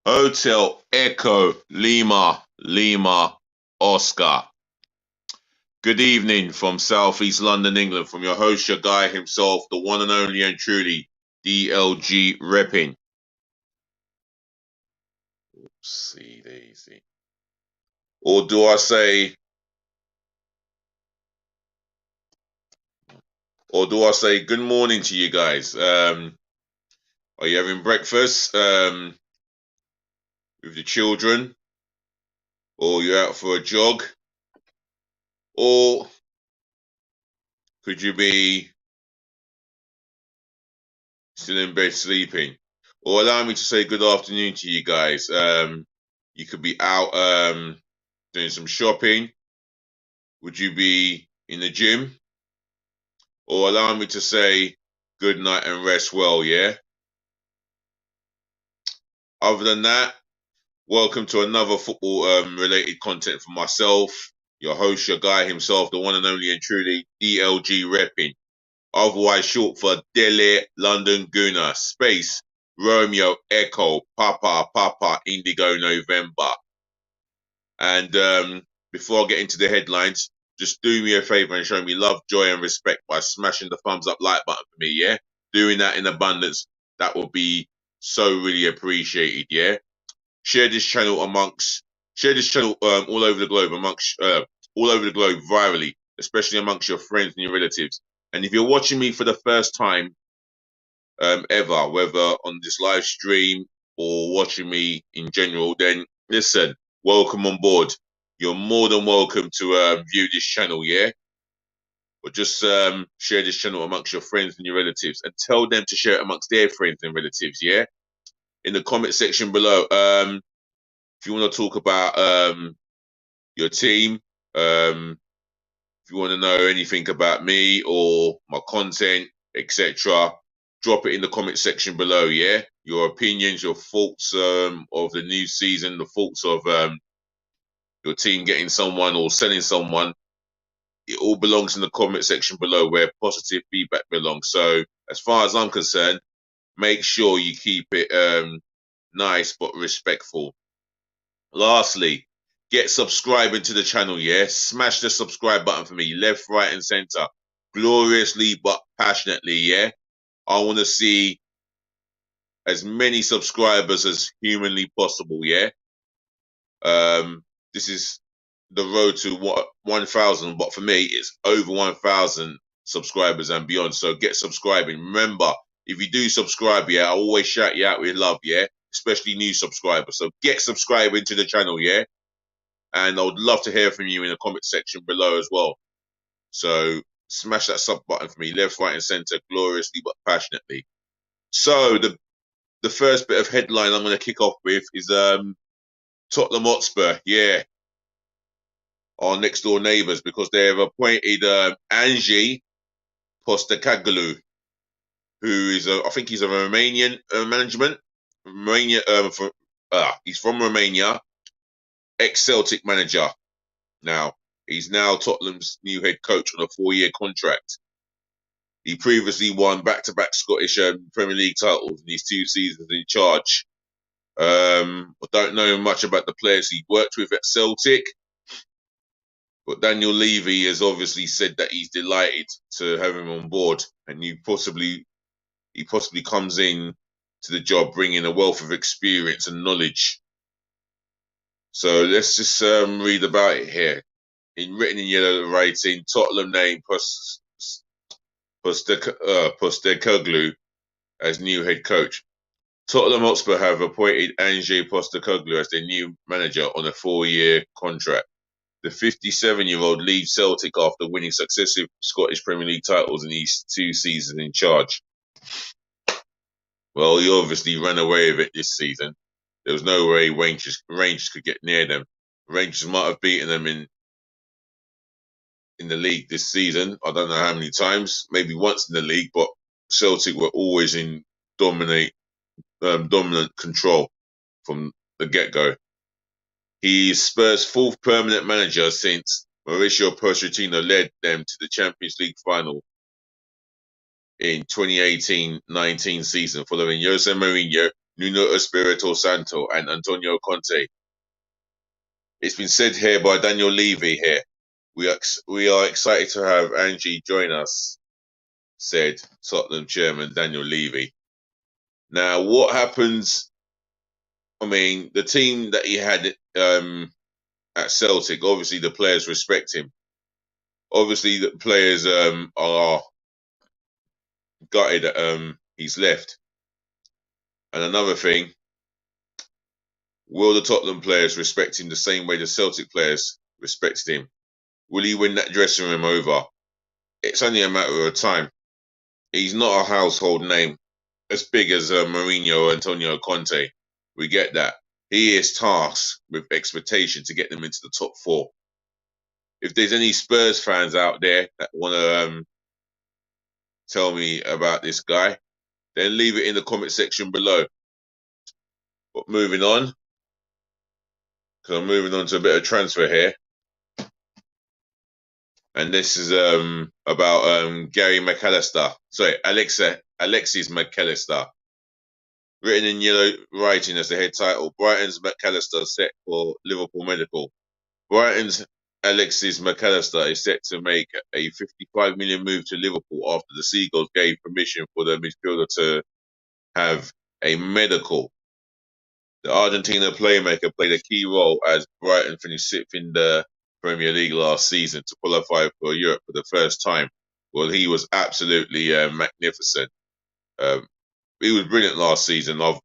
Hotel Echo Lima Lima Oscar. Good evening from South East London, England, from your host, your guy himself, the one and only and truly DLG repping. See Daisy. Or do I say good morning to you guys? Are you having breakfast with the children? Or you're out for a jog? Or could you be still in bed sleeping? Or allow me to say good afternoon to you guys. You could be out doing some shopping. Would you be in the gym? Or allow me to say good night and rest well, yeah? Other than that, welcome to another football related content from myself, your host, your guy himself, the one and only and truly DLG repping. Otherwise short for Delhi London Guna, space Romeo Echo Papa Indigo November. And before I get into the headlines, just do me a favor and show me love, joy, and respect by smashing the thumbs up like button for me, yeah? Doing that in abundance, that would be so really appreciated, yeah? Share this channel all over the globe, all over the globe virally, especially amongst your friends and your relatives. And if you're watching me for the first time ever, whether on this live stream or watching me in general, then listen, welcome on board. You're more than welcome to view this channel, yeah? But just share this channel amongst your friends and your relatives and tell them to share it amongst their friends and relatives, yeah? In the comment section below, if you want to talk about your team, if you want to know anything about me or my content, etc., drop it in the comment section below, yeah? Your opinions, your thoughts of the new season, the thoughts of your team getting someone or selling someone. It all belongs in the comment section below where positive feedback belongs. So as far as I'm concerned, make sure you keep it nice but respectful. Lastly, get subscribing to the channel, yeah? Smash the subscribe button for me, left, right, and center. Gloriously but passionately, yeah? I want to see as many subscribers as humanly possible, yeah? This is the road to 1,000, but for me, it's over 1,000 subscribers and beyond. So get subscribing. Remember, if you do subscribe, yeah, I always shout you out with love, yeah? Especially new subscribers. So get subscribing to the channel, yeah? And I would love to hear from you in the comment section below as well. So smash that sub button for me, left, right, and center, gloriously but passionately. So the first bit of headline I'm going to kick off with is Tottenham Hotspur, yeah, our next door neighbours, because they have appointed Ange Postecoglou, who is I think he's a Romanian management. He's from Romania, ex-Celtic manager. Now he's now Tottenham's new head coach on a 4-year contract. He previously won back-to-back Scottish Premier League titles in his 2 seasons in charge. I don't know much about the players he worked with at Celtic, but Daniel Levy has obviously said that he's delighted to have him on board, and he possibly comes in to the job bringing a wealth of experience and knowledge. So let's just read about it here. Written in yellow writing, Tottenham name Postecoglou as new head coach. Tottenham Hotspur have appointed Ange Postecoglou as their new manager on a 4-year contract. The 57-year-old leaves Celtic after winning successive Scottish Premier League titles in his 2 seasons in charge. Well, he obviously ran away with it this season. There was no way Rangers could get near them. Rangers might have beaten them in the league this season. I don't know how many times, maybe once in the league, but Celtic were always in dominant control from the get-go. He's Spurs' 4th permanent manager since Mauricio Pochettino led them to the Champions League final in 2018-19 season, following Jose Mourinho, Nuno Espirito Santo, and Antonio Conte. It's been said here by Daniel Levy here. We are excited to have Angie join us, said Tottenham chairman Daniel Levy. Now, what happens? I mean, the team that he had at Celtic, obviously the players respect him. Obviously, the players are gutted that he's left. And another thing, will the Tottenham players respect him the same way the Celtic players respected him? Will he win that dressing room over? It's only a matter of time. He's not a household name as big as Mourinho or Antonio Conte. We get that. He is tasked with expectation to get them into the top four. If there's any Spurs fans out there that want to tell me about this guy, then leave it in the comment section below. But moving on, because I'm moving on to a bit of transfer here. And this is about Gary McAllister. Sorry, Alexis McAllister. Written in yellow writing as the head title, Brighton's McAllister set for Liverpool Medical. Brighton's Alexis McAllister is set to make a 55 million move to Liverpool after the Seagulls gave permission for the midfielder to have a medical. The Argentina playmaker played a key role as Brighton finished sixth in the Premier League last season to qualify for Europe for the first time. Well, he was absolutely magnificent. He was brilliant last season. I've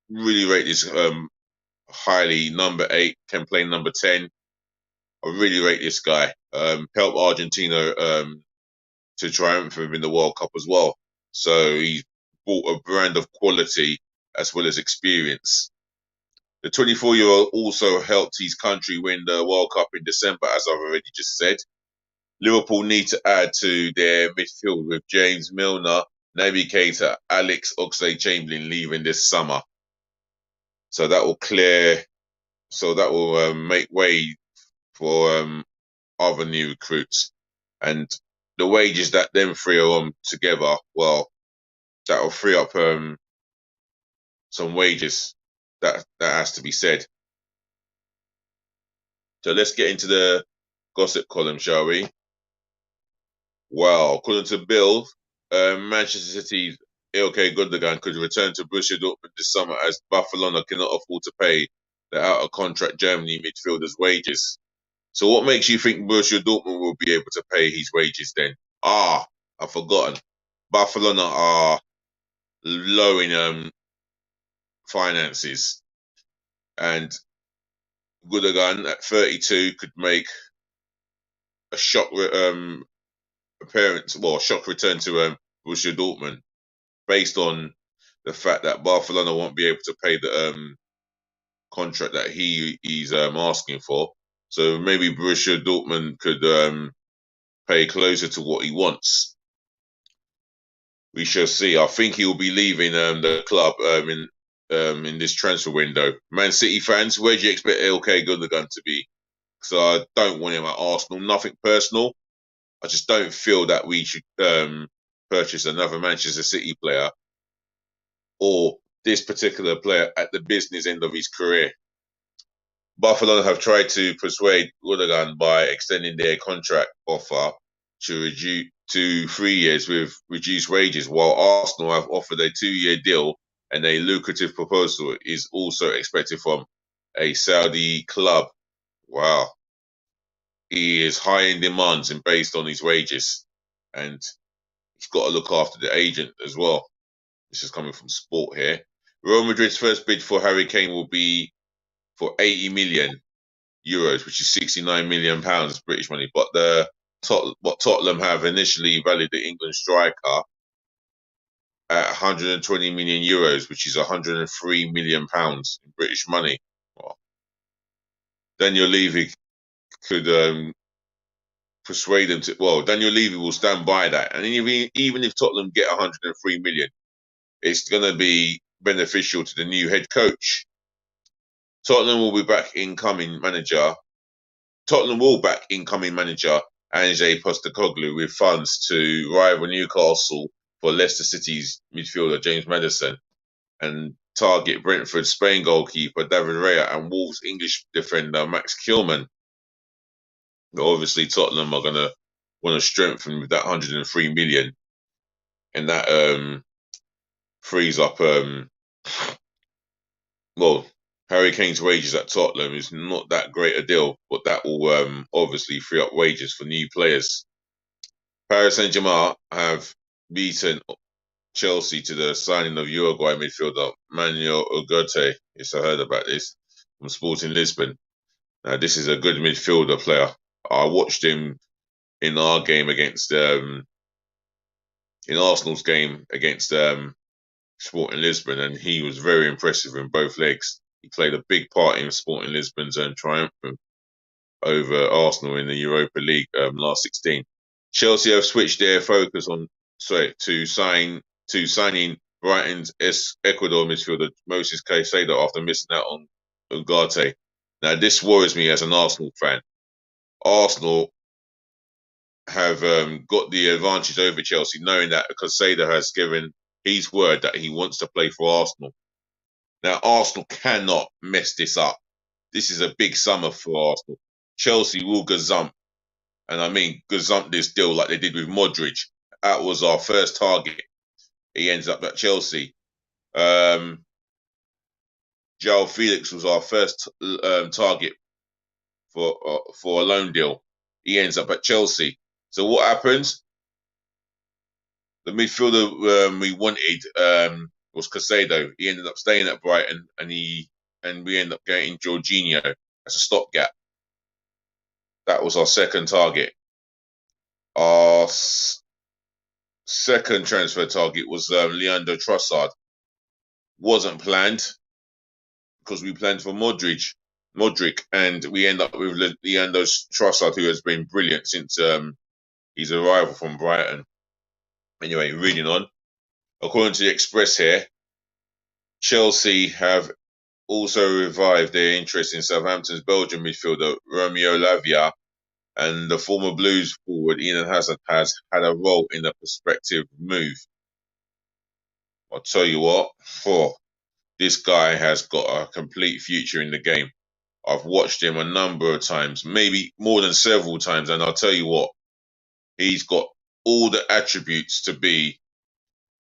really rated this highly. Number 8, can play number 10. I really rate this guy. Helped Argentina to triumph in the World Cup as well. So he brought a brand of quality as well as experience. The 24-year-old also helped his country win the World Cup in December, as I've already just said. Liverpool need to add to their midfield with James Milner, Naby Keita, Alex Oxlade-Chamberlain leaving this summer. So that will make way for other new recruits. And the wages that them three are on together, well, that will free up some wages. That has to be said. So let's get into the gossip column, shall we? Well, according to Bill, Manchester City's Ilkay Gundogan could return to Borussia Dortmund this summer as Barcelona cannot afford to pay the out-of-contract Germany midfielder's wages. So what makes you think Borussia Dortmund will be able to pay his wages then? I've forgotten. Barcelona are low in finances. And Gundogan at 32 could make a shock return to Borussia Dortmund, based on the fact that Barcelona won't be able to pay the contract that he's asking for. So maybe Borussia Dortmund could pay closer to what he wants. We shall see. I think he will be leaving the club in this transfer window. Man City fans, where do you expect Ilkay Gundogan to be? So I don't want him at Arsenal. Nothing personal. I just don't feel that we should purchase another Manchester City player or this particular player at the business end of his career. Barcelona have tried to persuade Gundogan by extending their contract offer to 3 years with reduced wages, while Arsenal have offered a 2-year deal, and a lucrative proposal is also expected from a Saudi club. Wow. He is high in demands and based on his wages, and he's got to look after the agent as well. This is coming from Sport here. Real Madrid's first bid for Harry Kane will be for 80 million euros, which is 69 million pounds British money. But what Tottenham have initially valued the England striker at 120 million euros, which is 103 million pounds in British money. Well, Daniel Levy could persuade them to. Well, Daniel Levy will stand by that, and even if Tottenham get 103 million, it's going to be beneficial to the new head coach. Tottenham will back incoming manager Ange Postecoglou with funds to rival Newcastle for Leicester City's midfielder James Maddison. And target Brentford Spain goalkeeper David Raya and Wolves English defender Max Kilman. But obviously, Tottenham are going to want to strengthen with that 103 million, and that frees up. Well, Harry Kane's wages at Tottenham is not that great a deal, but that will obviously free up wages for new players. Paris Saint-Germain have beaten Chelsea to the signing of Uruguay midfielder Manuel Ugarte. Yes, I heard about this from Sporting Lisbon. Now, this is a good midfielder player. I watched him in our game against in Arsenal's game against Sporting Lisbon, and he was very impressive in both legs. He played a big part in Sporting Lisbon's triumph over Arsenal in the Europa League last 16. Chelsea have switched their focus to signing Brighton's Ecuador midfielder Moses Caicedo after missing out on Ugarte. Now, this worries me as an Arsenal fan. Arsenal have got the advantage over Chelsea, knowing that Caicedo has given his word that he wants to play for Arsenal. Now, Arsenal cannot mess this up. This is a big summer for Arsenal. Chelsea will gazump, and I mean gazump this deal like they did with Modric. That was our first target. He ends up at Chelsea. João Felix was our first target for a loan deal. He ends up at Chelsea. So what happens? The midfielder we wanted was Caicedo. He ended up staying at Brighton, and we ended up getting Jorginho as a stopgap. That was our second target. Our second transfer target was Leandro Trossard. Wasn't planned because we planned for Modric, and we end up with Leandro Trossard, who has been brilliant since his arrival from Brighton. Anyway, reading on. According to the Express here, Chelsea have also revived their interest in Southampton's Belgian midfielder Romeo Lavia, and the former Blues forward Eden Hazard has had a role in the prospective move. I'll tell you what, this guy has got a complete future in the game. I've watched him a number of times, maybe more than several times, and I'll tell you what, he's got all the attributes to be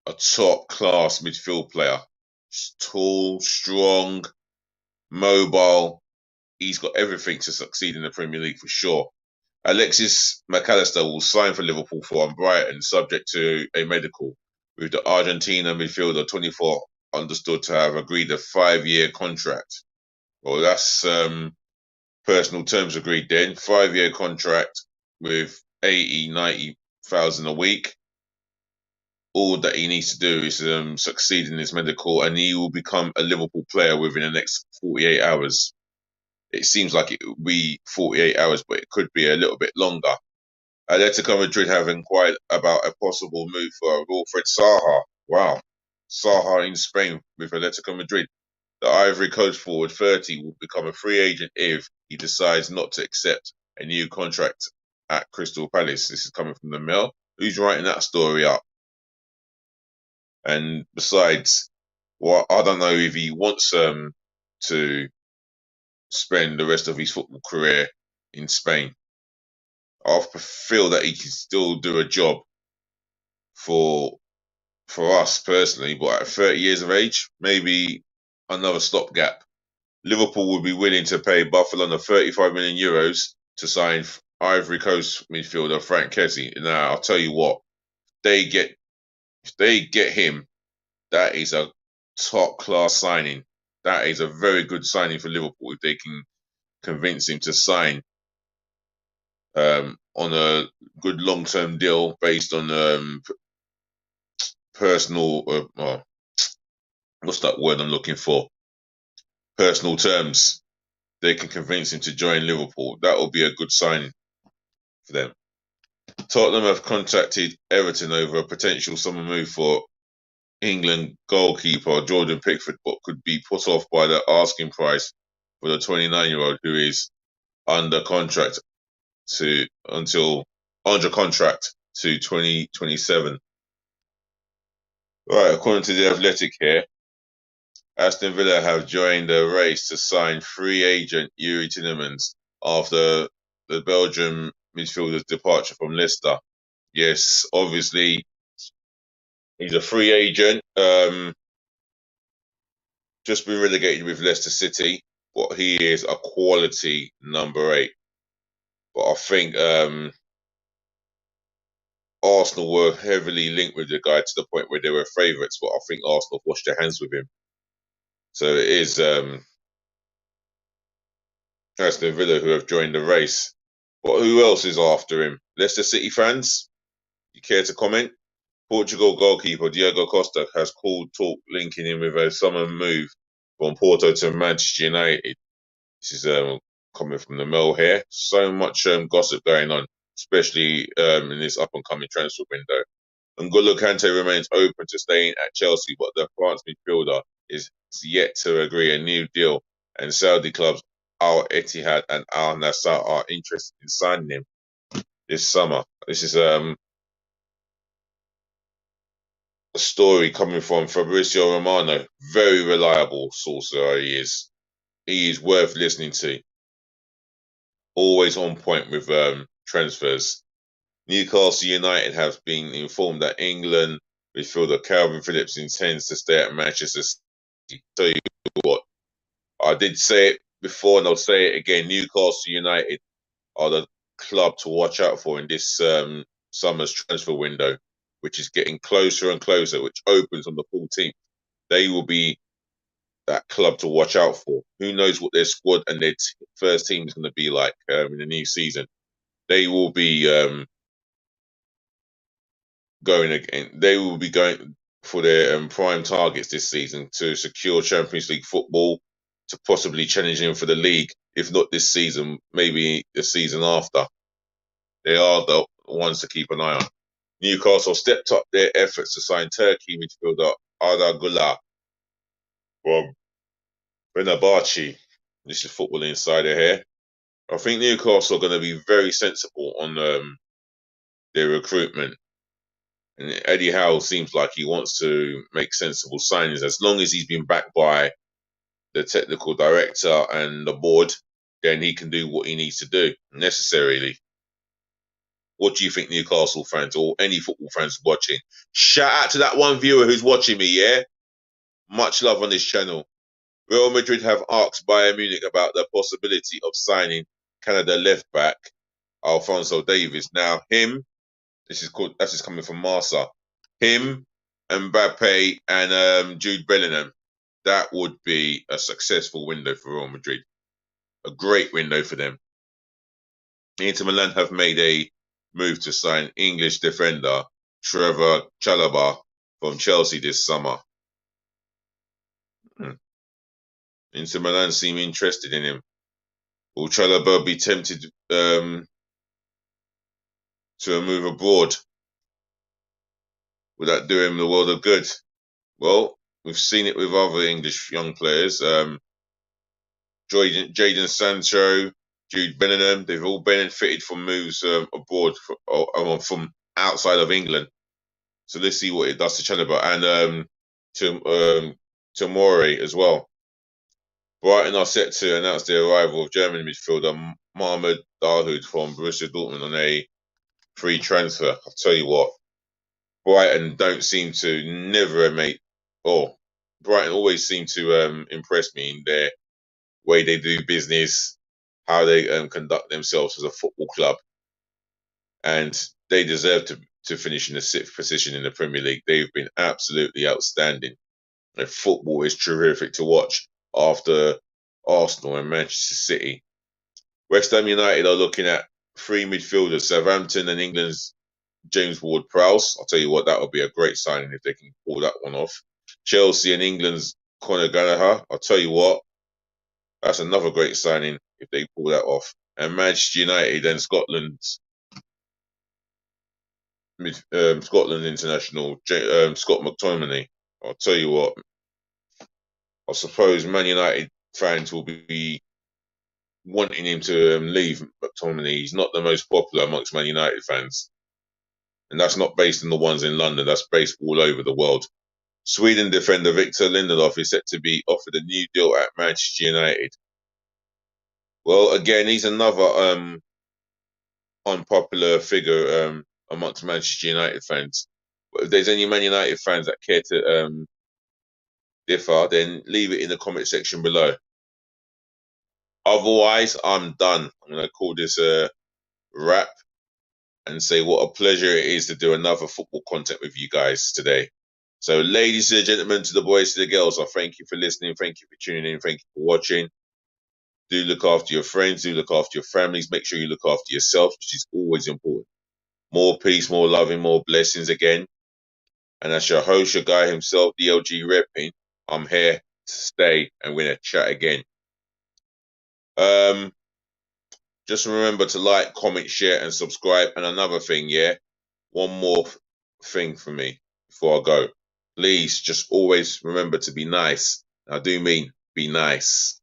a top-class midfield player. He's tall, strong, mobile. He's got everything to succeed in the Premier League for sure. Alexis McAllister will sign for Liverpool from Brighton, subject to a medical, with the Argentina midfielder 24 understood to have agreed a 5-year contract. Well, that's personal terms agreed then. 5-year contract with 90,000 a week. All that he needs to do is succeed in his medical, and he will become a Liverpool player within the next 48 hours. It seems like it will be 48 hours, but it could be a little bit longer. Atletico Madrid have inquired about a possible move for Wilfred Zaha. Wow. Zaha in Spain with Atletico Madrid. The Ivory Coast forward 30 will become a free agent if he decides not to accept a new contract at Crystal Palace. This is coming from the Mail. Who's writing that story up? And besides, well, I don't know if he wants to spend the rest of his football career in Spain. I feel that he can still do a job for us personally, but at 30 years of age, maybe another stopgap. Liverpool would be willing to pay Barcelona 35 million euros to sign Ivory Coast midfielder Frank Kessie. Now, I'll tell you what, if they get him, that is a top-class signing. That is a very good signing for Liverpool if they can convince him to sign on a good long-term deal based on personal, what's that word I'm looking for? Personal terms. They can convince him to join Liverpool. That will be a good signing for them. Tottenham have contacted Everton over a potential summer move for England goalkeeper Jordan Pickford, but could be put off by the asking price for the 29-year-old who is under contract to 2027. Right, according to the Athletic here, Aston Villa have joined the race to sign free agent Yuri Tielemans after the Belgian midfielder's departure from Leicester. Yes, obviously he's a free agent. Just been relegated with Leicester City, but he is a quality number 8. But I think Arsenal were heavily linked with the guy to the point where they were favourites, but I think Arsenal washed their hands with him. So it is Aston Villa who have joined the race. But who else is after him? Leicester City fans? You care to comment? Portugal goalkeeper Diego Costa has called talk linking him with a summer move from Porto to Manchester United. This is coming from the Mill here. So much gossip going on, especially in this up and coming transfer window. N'Golo Kante remains open to staying at Chelsea, but the France midfielder is yet to agree a new deal, and Saudi clubs Al Ittihad and Al Nassr are interested in signing him this summer. This is a story coming from Fabrizio Romano, very reliable source he is. He is worth listening to. Always on point with transfers. Newcastle United have been informed that England midfielder Calvin Phillips intends to stay at Manchester City. Tell you what, I did say it before and I'll say it again. Newcastle United are the club to watch out for in this summer's transfer window, which is getting closer and closer, which opens on the 14th. They will be that club to watch out for. Who knows what their squad and their first team is going to be like in the new season. They will be going again. They will be going for their prime targets this season to secure Champions League football, to possibly challenging for the league, if not this season, maybe the season after. They are the ones to keep an eye on. Newcastle stepped up their efforts to sign Turkey midfielder Arda Güler from Fenerbahce. This is Football Insider here. I think Newcastle are going to be very sensible on their recruitment. And Eddie Howe seems like he wants to make sensible signings. As long as he's been backed by the technical director and the board, then he can do what he needs to do necessarily. What do you think, Newcastle fans or any football fans watching? Shout out to that one viewer who's watching me, yeah? Much love on this channel. Real Madrid have asked Bayern Munich about the possibility of signing Canada left back Alphonso Davies. Now, this is coming from Marsa. Him, Mbappe, and Jude Bellingham. That would be a successful window for Real Madrid. A great window for them. Inter Milan have made a move to sign English defender Trevor Chalobah from Chelsea this summer. Inter Milan seem interested in him. Will Chalobah be tempted to a move abroad? Would that do him the world of good? Well, we've seen it with other English young players. Jadon Sancho, Jude Bellingham, they've all benefited from moves abroad from outside of England. So let's see what it does to Chalobah and to Morey as well. Brighton are set to announce the arrival of German midfielder Mahmoud Dahoud from Borussia Dortmund on a free transfer. I'll tell you what, Brighton don't seem to Brighton always seem to impress me in their way they do business, how they conduct themselves as a football club, and they deserve to finish in the 6th position in the Premier League. They've been absolutely outstanding. Their football is terrific to watch after Arsenal and Manchester City. West Ham United are looking at 3 midfielders, Southampton and England's James Ward-Prowse. I'll tell you what, that would be a great signing if they can pull that one off. Chelsea and England's Conor Gallagher. I'll tell you what, that's another great signing if they pull that off. And Manchester United and Scotland's Scotland international Scott McTominay. I'll tell you what, I suppose Man United fans will be wanting him to leave McTominay. He's not the most popular amongst Man United fans. And that's not based on the ones in London. That's based all over the world. Sweden defender Victor Lindelof is set to be offered a new deal at Manchester United. Well, again, he's another unpopular figure amongst Manchester United fans. But if there's any Man United fans that care to differ, then leave it in the comment section below. Otherwise, I'm done. I'm going to call this a wrap and say what a pleasure it is to do another football content with you guys today. So, ladies and gentlemen, to the boys, to the girls, I thank you for listening. Thank you for tuning in. Thank you for watching. Do look after your friends. Do look after your families. Make sure you look after yourself, which is always important. More peace, more loving, more blessings again. And that's your host, your guy himself, DLG Repping. I'm here to stay and we're going to chat again. Just remember to like, comment, share, and subscribe. And another thing, yeah, one more thing for me before I go. Please just always remember to be nice. I do mean be nice.